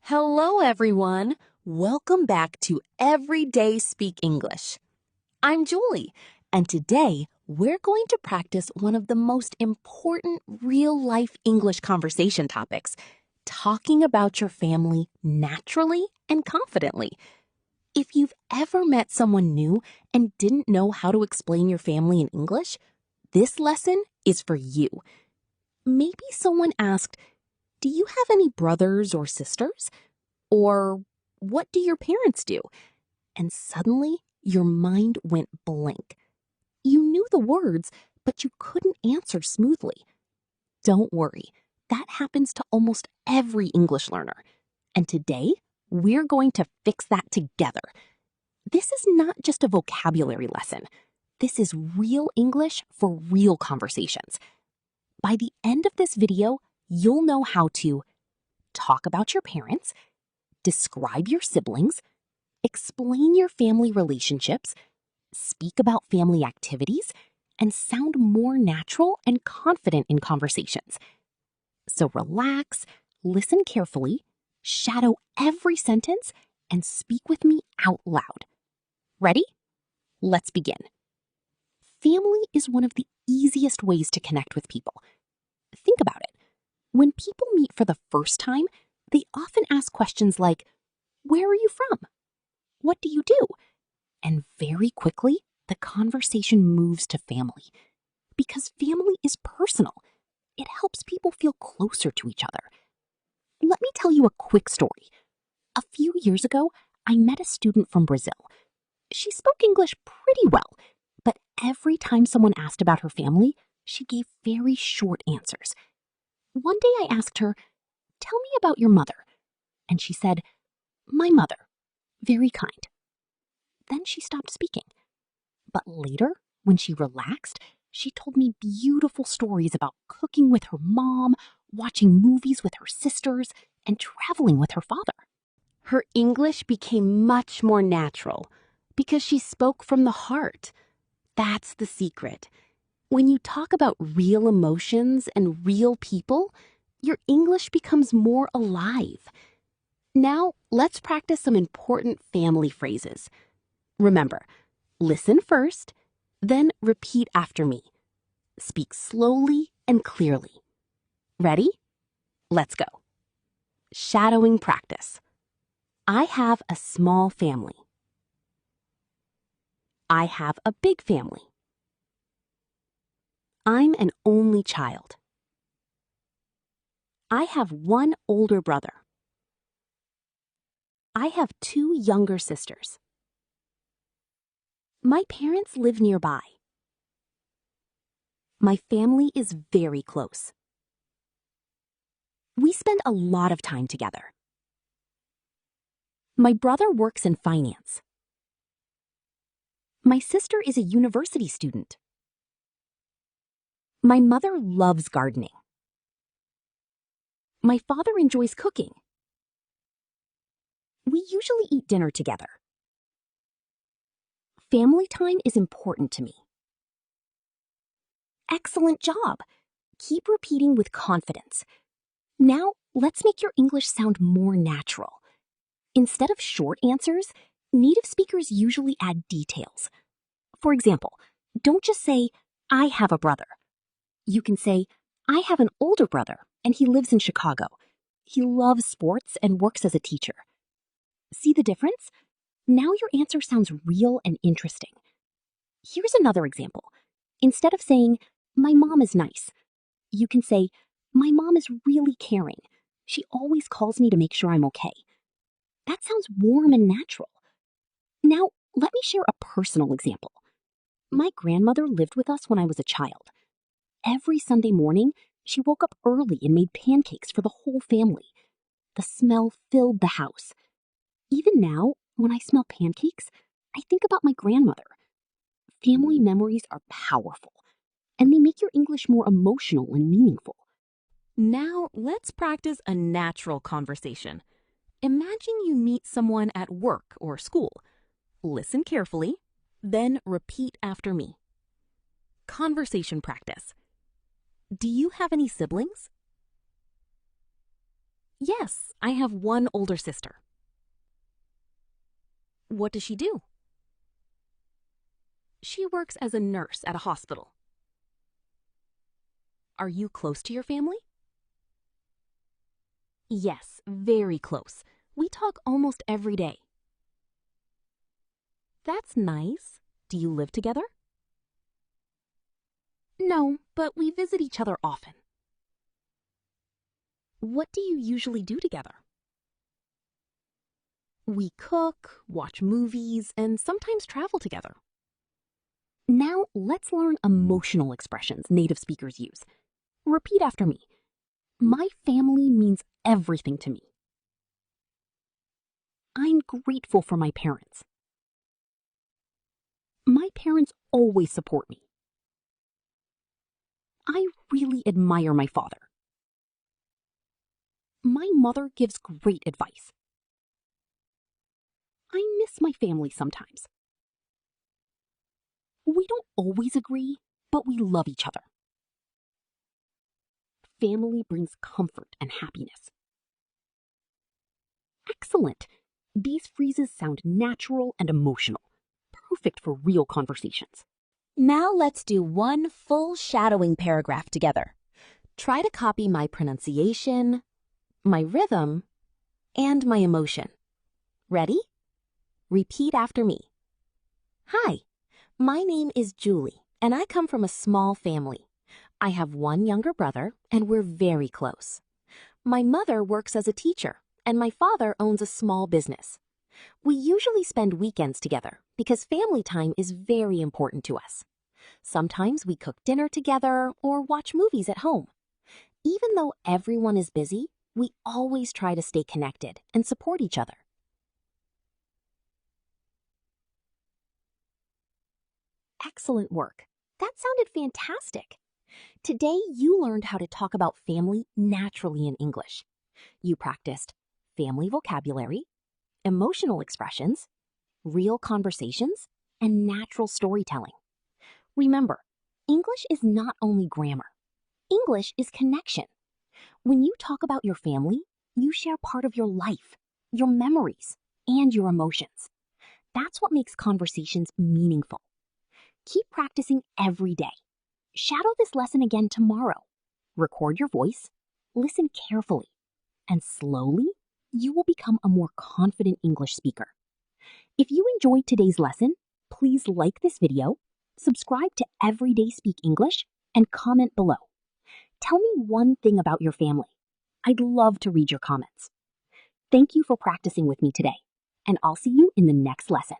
Hello, everyone. Welcome back to Everyday Speak English. I'm Julie, and today we're going to practice one of the most important real-life English conversation topics, talking about your family naturally and confidently. If you've ever met someone new and didn't know how to explain your family in English, this lesson is for you. Maybe someone asked, "Do you have any brothers or sisters?" Or, "What do your parents do?" And suddenly, your mind went blank. You knew the words, but you couldn't answer smoothly. Don't worry, that happens to almost every English learner. And today, we're going to fix that together. This is not just a vocabulary lesson. This is real English for real conversations. By the end of this video, you'll know how to talk about your parents, describe your siblings, explain your family relationships, speak about family activities, and sound more natural and confident in conversations. So relax, listen carefully, shadow every sentence, and speak with me out loud. Ready? Let's begin. Family is one of the easiest ways to connect with people. Think about it. When people meet for the first time, they often ask questions like, "Where are you from? What do you do?" And very quickly, the conversation moves to family. Because family is personal. It helps people feel closer to each other. Let me tell you a quick story. A few years ago, I met a student from Brazil. She spoke English pretty well, but every time someone asked about her family, she gave very short answers. One day I asked her, "Tell me about your mother." And she said, "My mother, very kind." Then she stopped speaking. But later, when she relaxed, she told me beautiful stories about cooking with her mom, watching movies with her sisters, and traveling with her father. Her English became much more natural because she spoke from the heart. That's the secret. When you talk about real emotions and real people, your English becomes more alive. Now, let's practice some important family phrases. Remember, listen first, then repeat after me. Speak slowly and clearly. Ready? Let's go. Shadowing practice. I have a small family. I have a big family. I'm an only child. I have one older brother. I have two younger sisters. My parents live nearby. My family is very close. We spend a lot of time together. My brother works in finance. My sister is a university student. My mother loves gardening. My father enjoys cooking. We usually eat dinner together. Family time is important to me. Excellent job! Keep repeating with confidence. Now, let's make your English sound more natural. Instead of short answers, native speakers usually add details. For example, don't just say, "I have a brother." You can say, "I have an older brother, and he lives in Chicago. He loves sports and works as a teacher." See the difference? Now your answer sounds real and interesting. Here's another example. Instead of saying, "My mom is nice," you can say, "My mom is really caring. She always calls me to make sure I'm okay." That sounds warm and natural. Now, let me share a personal example. My grandmother lived with us when I was a child. Every Sunday morning, she woke up early and made pancakes for the whole family. The smell filled the house. Even now, when I smell pancakes, I think about my grandmother. Family memories are powerful, and they make your English more emotional and meaningful. Now, let's practice a natural conversation. Imagine you meet someone at work or school. Listen carefully, then repeat after me. Conversation practice. Do you have any siblings? Yes, I have one older sister. What does she do? She works as a nurse at a hospital. Are you close to your family? Yes, very close. We talk almost every day. That's nice. Do you live together? No, but we visit each other often. What do you usually do together? We cook, watch movies, and sometimes travel together. Now let's learn emotional expressions native speakers use. Repeat after me. My family means everything to me. I'm grateful for my parents. My parents always support me. I really admire my father. My mother gives great advice. I miss my family sometimes. We don't always agree, but we love each other. Family brings comfort and happiness. Excellent! These phrases sound natural and emotional, perfect for real conversations. Now let's do one full shadowing paragraph together. Try to copy my pronunciation, my rhythm, and my emotion. Ready? Repeat after me. Hi, my name is Julie, and I come from a small family. I have one younger brother, and we're very close. My mother works as a teacher, and my father owns a small business. We usually spend weekends together because family time is very important to us. Sometimes we cook dinner together or watch movies at home. Even though everyone is busy, we always try to stay connected and support each other. Excellent work. That sounded fantastic. Today, you learned how to talk about family naturally in English. You practiced family vocabulary, emotional expressions, real conversations, and natural storytelling. Remember, English is not only grammar. English is connection. When you talk about your family, you share part of your life, your memories, and your emotions. That's what makes conversations meaningful. Keep practicing every day. Shadow this lesson again tomorrow. Record your voice, listen carefully, and slowly, you will become a more confident English speaker. If you enjoyed today's lesson, please like this video, subscribe to Everyday Speak English, and comment below. Tell me one thing about your family. I'd love to read your comments. Thank you for practicing with me today, and I'll see you in the next lesson.